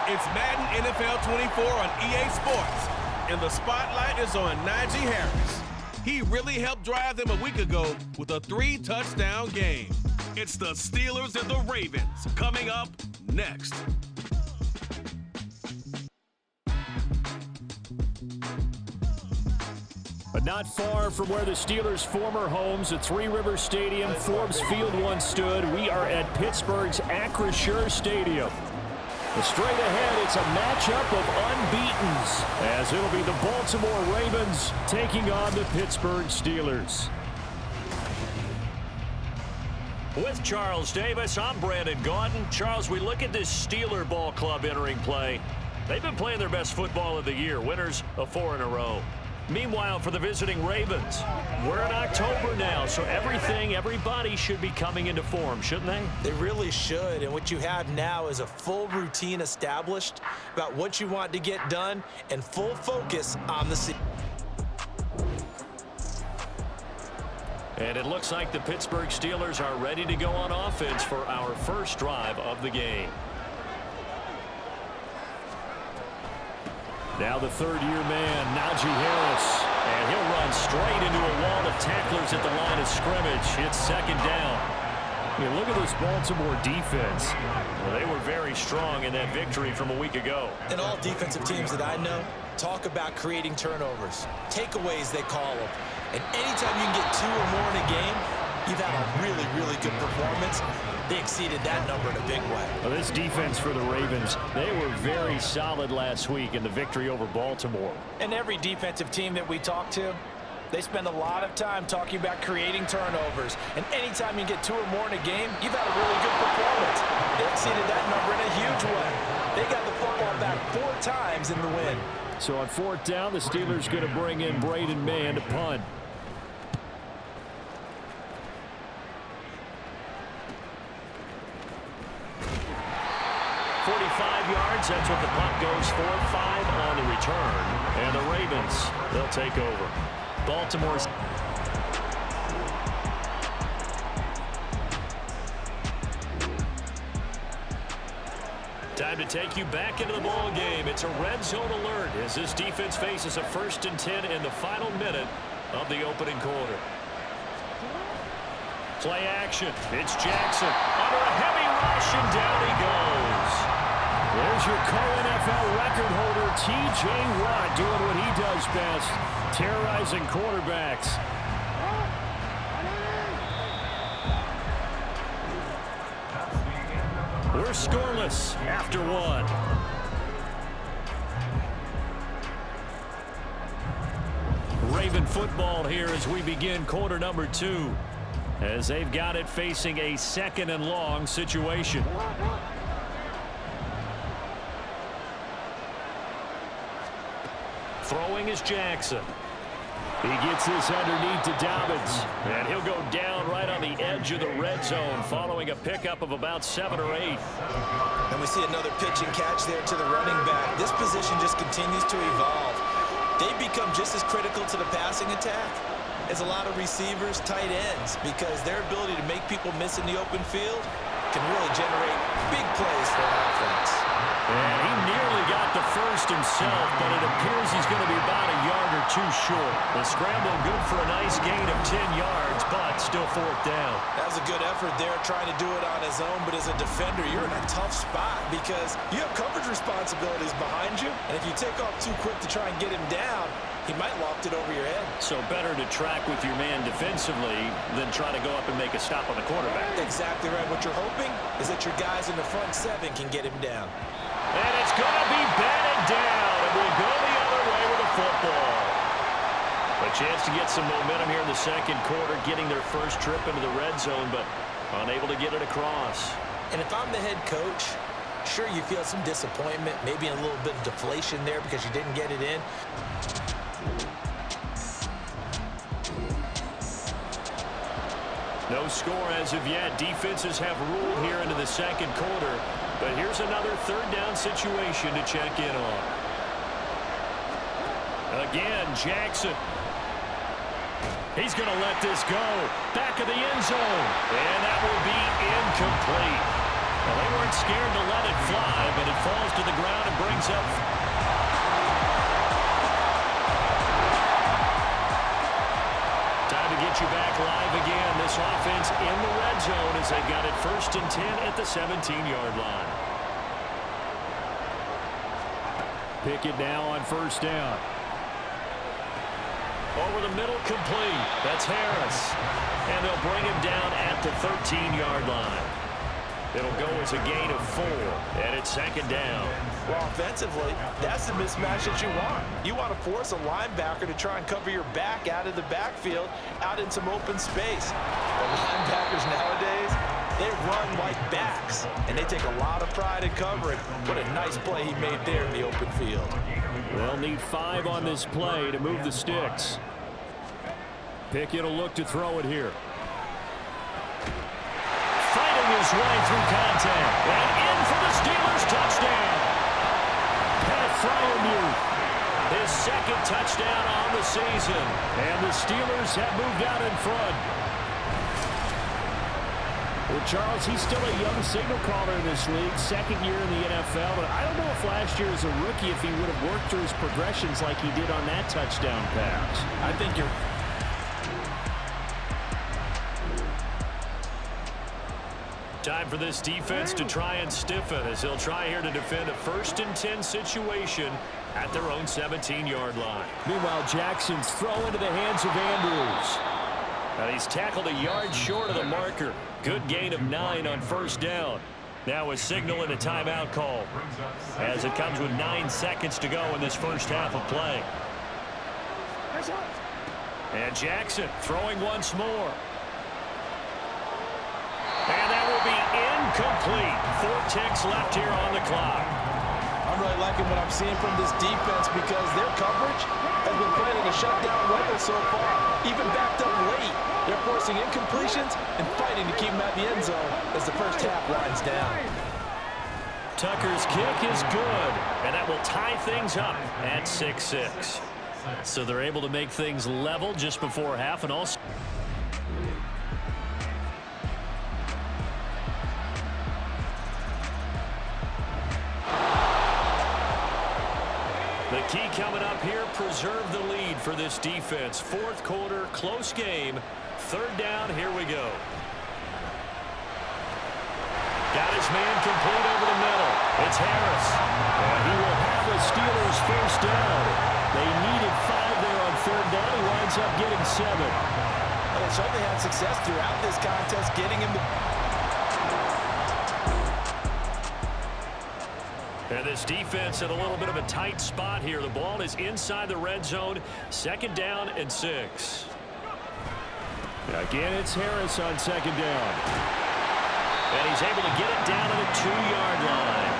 It's Madden NFL 24 on EA Sports, and the spotlight is on Najee Harris. He really helped drive them a week ago with a 3-touchdown game. It's the Steelers and the Ravens coming up next. But not far from where the Steelers' former homes at Three Rivers Stadium, Forbes Field once stood, we are at Pittsburgh's Acrisure Stadium. Straight ahead, it's a matchup of unbeatens, as it'll be the Baltimore Ravens taking on the Pittsburgh Steelers. With Charles Davis, I'm Brandon Gaudin. Charles, we look at this Steeler ball club entering play. They've been playing their best football of the year, winners of 4 in a row. Meanwhile, for the visiting Ravens, we're in October now, so everybody should be coming into form, shouldn't they? They really should, and what you have now is a full routine established about what you want to get done and full focus on the season. And it looks like the Pittsburgh Steelers are ready to go on offense for our first drive of the game. Now the third-year man, Najee Harris. And he'll run straight into a wall of tacklers at the line of scrimmage. It's second down. Look at this Baltimore defense. Well, they were very strong in that victory from a week ago. And all defensive teams that I know talk about creating turnovers. Takeaways, they call them. And anytime you can get 2 or more in a game, you've had a really, really good performance. They exceeded that number in a big way. Well, this defense for the Ravens, they were very solid last week in the victory over Baltimore. And every defensive team that we talk to, they spend a lot of time talking about creating turnovers. And anytime you get 2 or more in a game, you've had a really good performance. They exceeded that number in a huge way. They got the football back 4 times in the win. So on 4th down, the Steelers going to bring in Braden Mann to punt. 45 yards, that's what the punt goes for. 5 on the return. And the Ravens, they'll take over. Baltimore's... Time to take you back into the ball game. It's a red zone alert as this defense faces a 1st and 10 in the final minute of the opening quarter. Play action. It's Jackson under a heavy rush, and down he goes. There's your co-NFL record holder, T.J. Watt, doing what he does best, terrorizing quarterbacks. We're scoreless after 1. Raven football here as we begin quarter number 2. As they've got it facing a 2nd and long situation. Throwing is Jackson. He gets this underneath to Dobbins. And he'll go down right on the edge of the red zone following a pickup of about 7 or 8. And we see another pitch and catch there to the running back. This position just continues to evolve. They become just as critical to the passing attack as a lot of receivers, tight ends, because their ability to make people miss in the open field can really generate big plays for an offense. And he nearly got the first himself, but it appears he's going to be about a yard or 2 short. The scramble good for a nice gain of 10 yards, but still 4th down. That was a good effort there, trying to do it on his own, but as a defender, you're in a tough spot because you have coverage responsibilities behind you, and if you take off too quick to try and get him down, he might loft it over your head. So better to track with your man defensively than try to go up and make a stop on the quarterback. Exactly right. What you're hoping is that your guys in the front 7 can get him down. And it's going to be batted down, and we'll go the other way with the football. A chance to get some momentum here in the 2nd quarter, getting their first trip into the red zone, but unable to get it across. And if I'm the head coach, sure, you feel some disappointment, maybe a little bit of deflation there because you didn't get it in. No score as of yet. Defenses have ruled here into the 2nd quarter. But here's another 3rd down situation to check in on. Again, Jackson. He's going to let this go. Back of the end zone. And that will be incomplete. Well, they weren't scared to let it fly, but it falls to the ground and brings up. Time to get you back live again. This offense in the red zone as they've got it 1st and 10 at the 17-yard line. Pick it now on 1st down. Over the middle, complete. That's Harris. And they'll bring him down at the 13-yard line. It'll go as a gain of 4, and it's 2nd down. Well, offensively, that's the mismatch that you want. You want to force a linebacker to try and cover your back out of the backfield, out in some open space. The linebackers nowadays, they run like backs, and they take a lot of pride in covering. What a nice play he made there in the open field. They'll need 5 on this play to move the sticks. Pickett will look to throw it here. Fighting his way through contact. And in for the Steelers touchdown. Pat Fryermuth, his 2nd touchdown on the season. And the Steelers have moved out in front. Well, Charles, he's still a young signal caller in this league, 2nd year in the NFL. But I don't know if last year as a rookie if he would have worked through his progressions like he did on that touchdown pass. I think you're... Time for this defense to try and stiffen as they'll try here to defend a 1st and 10 situation at their own 17-yard line. Meanwhile, Jackson's throw into the hands of Andrews. And he's tackled a yard short of the marker. Good gain of 9 on 1st down. Now a signal and a timeout call as it comes with 9 seconds to go in this first half of play. And Jackson throwing once more. And that will be incomplete. 4 ticks left here on the clock. I'm really liking what I'm seeing from this defense because their coverage has been playing at a shutdown level so far. Even backed up late, they're forcing incompletions and fighting to keep them at the end zone as the first half winds down. Tucker's kick is good, and that will tie things up at 6-6. So they're able to make things level just before half, and also the key coming up here, preserve the lead for this defense. 4th quarter, close game. 3rd down, here we go. Got his man complete over the middle. It's Harris. And he will have the Steelers 1st down. They needed 5 there on 3rd down. He winds up getting 7. Well, they certainly had success throughout this contest, getting him the... And this defense in a little bit of a tight spot here. The ball is inside the red zone. 2nd down and 6. Again, it's Harris on 2nd down. And he's able to get it down to the 2-yard line.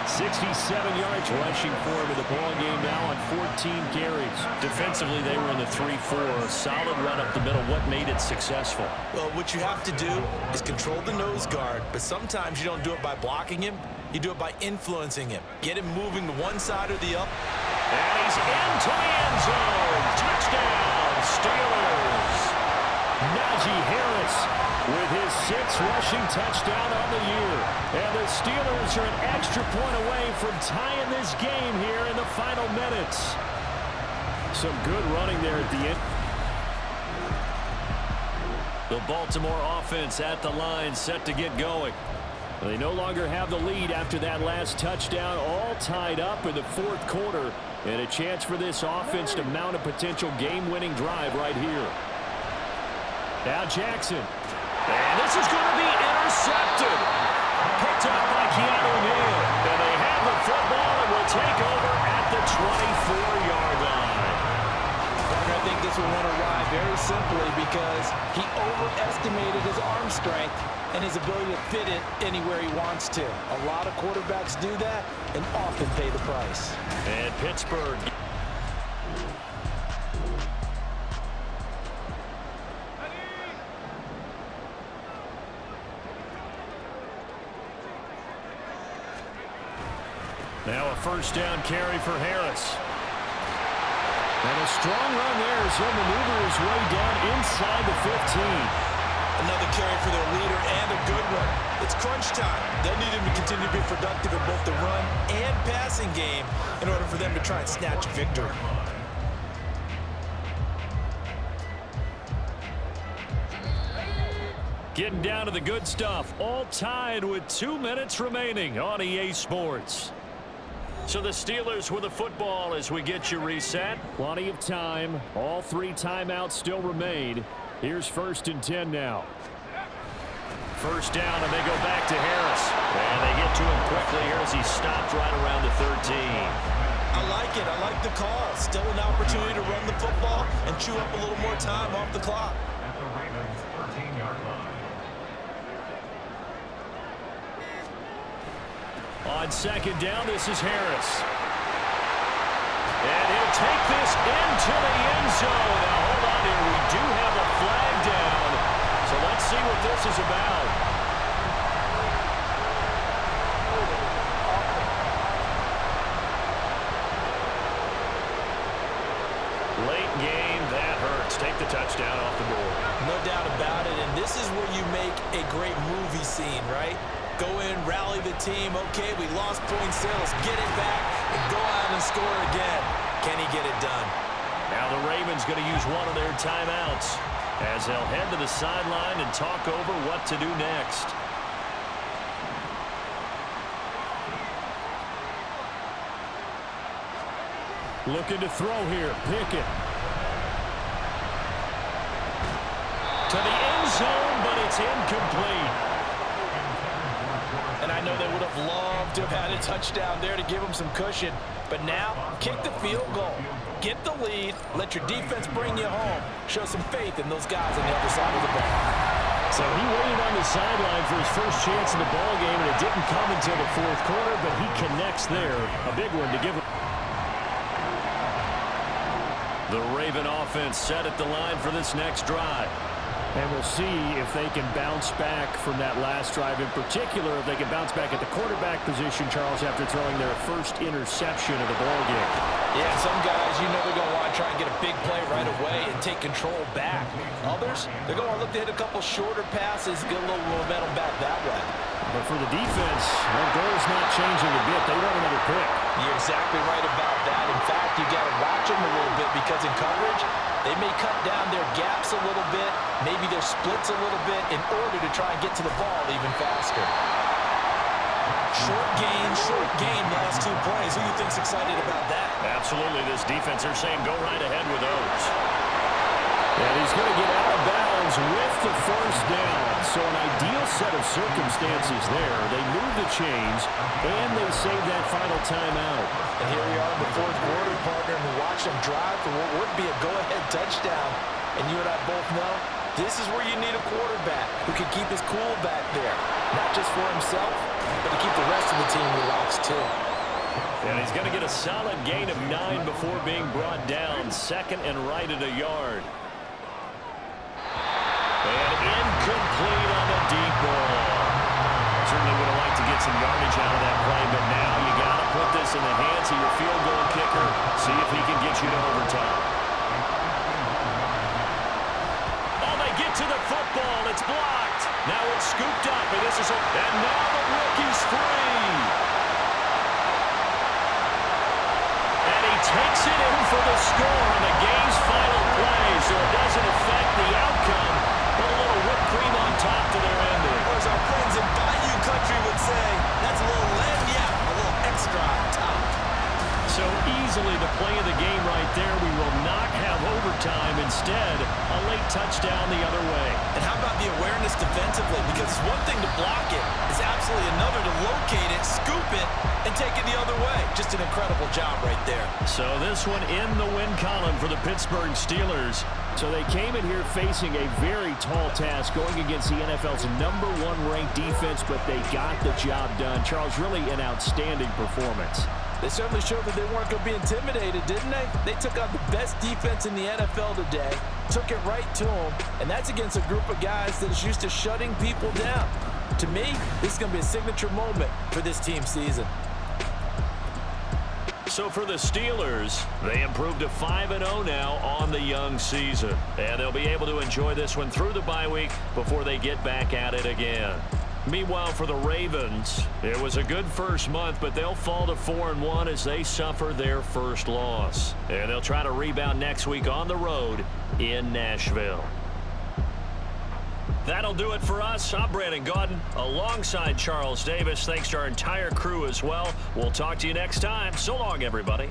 67 yards rushing for him in the ball game now on 14 carries. Defensively, they were in the 3-4. Solid run up the middle. What made it successful? Well, what you have to do is control the nose guard, but sometimes you don't do it by blocking him. You do it by influencing him. Get him moving to one side or the other. And he's into the end zone. Touchdown, Steelers. Najee Harris with his 6th rushing touchdown on the year. And the Steelers are an extra point away from tying this game here in the final minutes. Some good running there at the end. The Baltimore offense at the line, set to get going. They no longer have the lead after that last touchdown, all tied up in the 4th quarter, and a chance for this offense to mount a potential game-winning drive right here. Now Jackson. And this is going to be intercepted. Picked up by Keanu Neal. And they have the football and will take over at the 24-yard line. I think this will run a ride very simply because he overestimated his arm strength and his ability to fit it anywhere he wants to. A lot of quarterbacks do that and often pay the price. And Pittsburgh. Now a 1st down carry for Harris. And a strong run there as he'll maneuver his way down inside the 15. Another carry for their leader, and a good one. It's crunch time. They'll need him to continue to be productive in both the run and passing game in order for them to try and snatch a victory. Getting down to the good stuff. All tied with 2 minutes remaining on EA Sports. So the Steelers with the football as we get you reset. Plenty of time. All 3 timeouts still remain. Here's 1st and 10 now. First down, and they go back to Harris. And they get to him quickly here as he stopped right around the 13. I like it. I like the call. Still an opportunity to run the football and chew up a little more time off the clock. On 2nd down, this is Harris. And he'll take this into the end zone. Now, hold on here. We do have a flag down. So let's see what this is about. Late game, that hurts. Take the touchdown off the board. No doubt about it, and this is where you make a great movie scene, right? Go in, rally the team. Okay, we lost points there. Let's get it back and go out and score again. Can he get it done? Now the Ravens going to use one of their timeouts as they'll head to the sideline and talk over what to do next. Looking to throw here. Pickett. To the end zone, but it's incomplete. And I know they would have loved to have had a touchdown there to give them some cushion. But now, kick the field goal. Get the lead. Let your defense bring you home. Show some faith in those guys on the other side of the ball. So he waited on the sideline for his first chance in the ball game, and it didn't come until the 4th quarter, but he connects there. A big one to give him. The Raven offense set at the line for this next drive. And we'll see if they can bounce back from that last drive. In particular, if they can bounce back at the quarterback position, Charles, after throwing their first interception of the ballgame. Yeah, some guys, you know they're going to want to try and get a big play right away and take control back. Others, they're going to look to hit a couple shorter passes, get a little momentum back that way. But for the defense, their goal's not changing a bit. They want another pick. You're exactly right about that. In fact, you got to watch them a little bit because in coverage, they may cut down their gaps a little bit, maybe their splits a little bit in order to try and get to the ball even faster. Short gain, last 2 plays. Who do you think's excited about that? Absolutely. This defense, they're saying go right ahead with those. And he's going to get out of bounds with the first down. So an ideal set of circumstances there. They move the chains, and they save that final timeout. And here we are in the 4th quarter, partner, and we watch them drive for what would be a go-ahead touchdown. And you and I both know this is where you need a quarterback who can keep his cool back there. Not just for himself, but to keep the rest of the team relaxed too. And he's going to get a solid gain of 9 before being brought down. 2nd and right at a yard. And incomplete on the deep ball. Certainly would have liked to get some yardage out of that play, but now you got to put this in the hands of your field goal kicker. See if he can get you to overtime. Oh, they get to the football. It's blocked. Now it's scooped up, and and now the rookie's free. And he takes it in for the score on the game's final play, so it doesn't affect the outcome. Put a little whipped cream on top to their ending. Or as our friends in Bayou Country would say, that's a little lagniappe, a little extra on top. So easily the play of the game right there. We will not have overtime. Instead, a late touchdown the other way. And how about the awareness defensively? Because it's one thing to block it. It's absolutely another to locate it, scoop it, and take it the other way. Just an incredible job right there. So this one in the win column for the Pittsburgh Steelers. So they came in here facing a very tall task going against the NFL's #1 ranked defense, but they got the job done. Charles, really an outstanding performance. They certainly showed that they weren't going to be intimidated, didn't they? They took out the best defense in the NFL today, took it right to them, and that's against a group of guys that is used to shutting people down. To me, this is going to be a signature moment for this team season. So for the Steelers, they improved to 5-0 now on the young season. And they'll be able to enjoy this one through the bye week before they get back at it again. Meanwhile, for the Ravens, it was a good first month, but they'll fall to 4-1 as they suffer their first loss. And they'll try to rebound next week on the road in Nashville. That'll do it for us. I'm Brandon Gaudin alongside Charles Davis. Thanks to our entire crew as well. We'll talk to you next time. So long, everybody.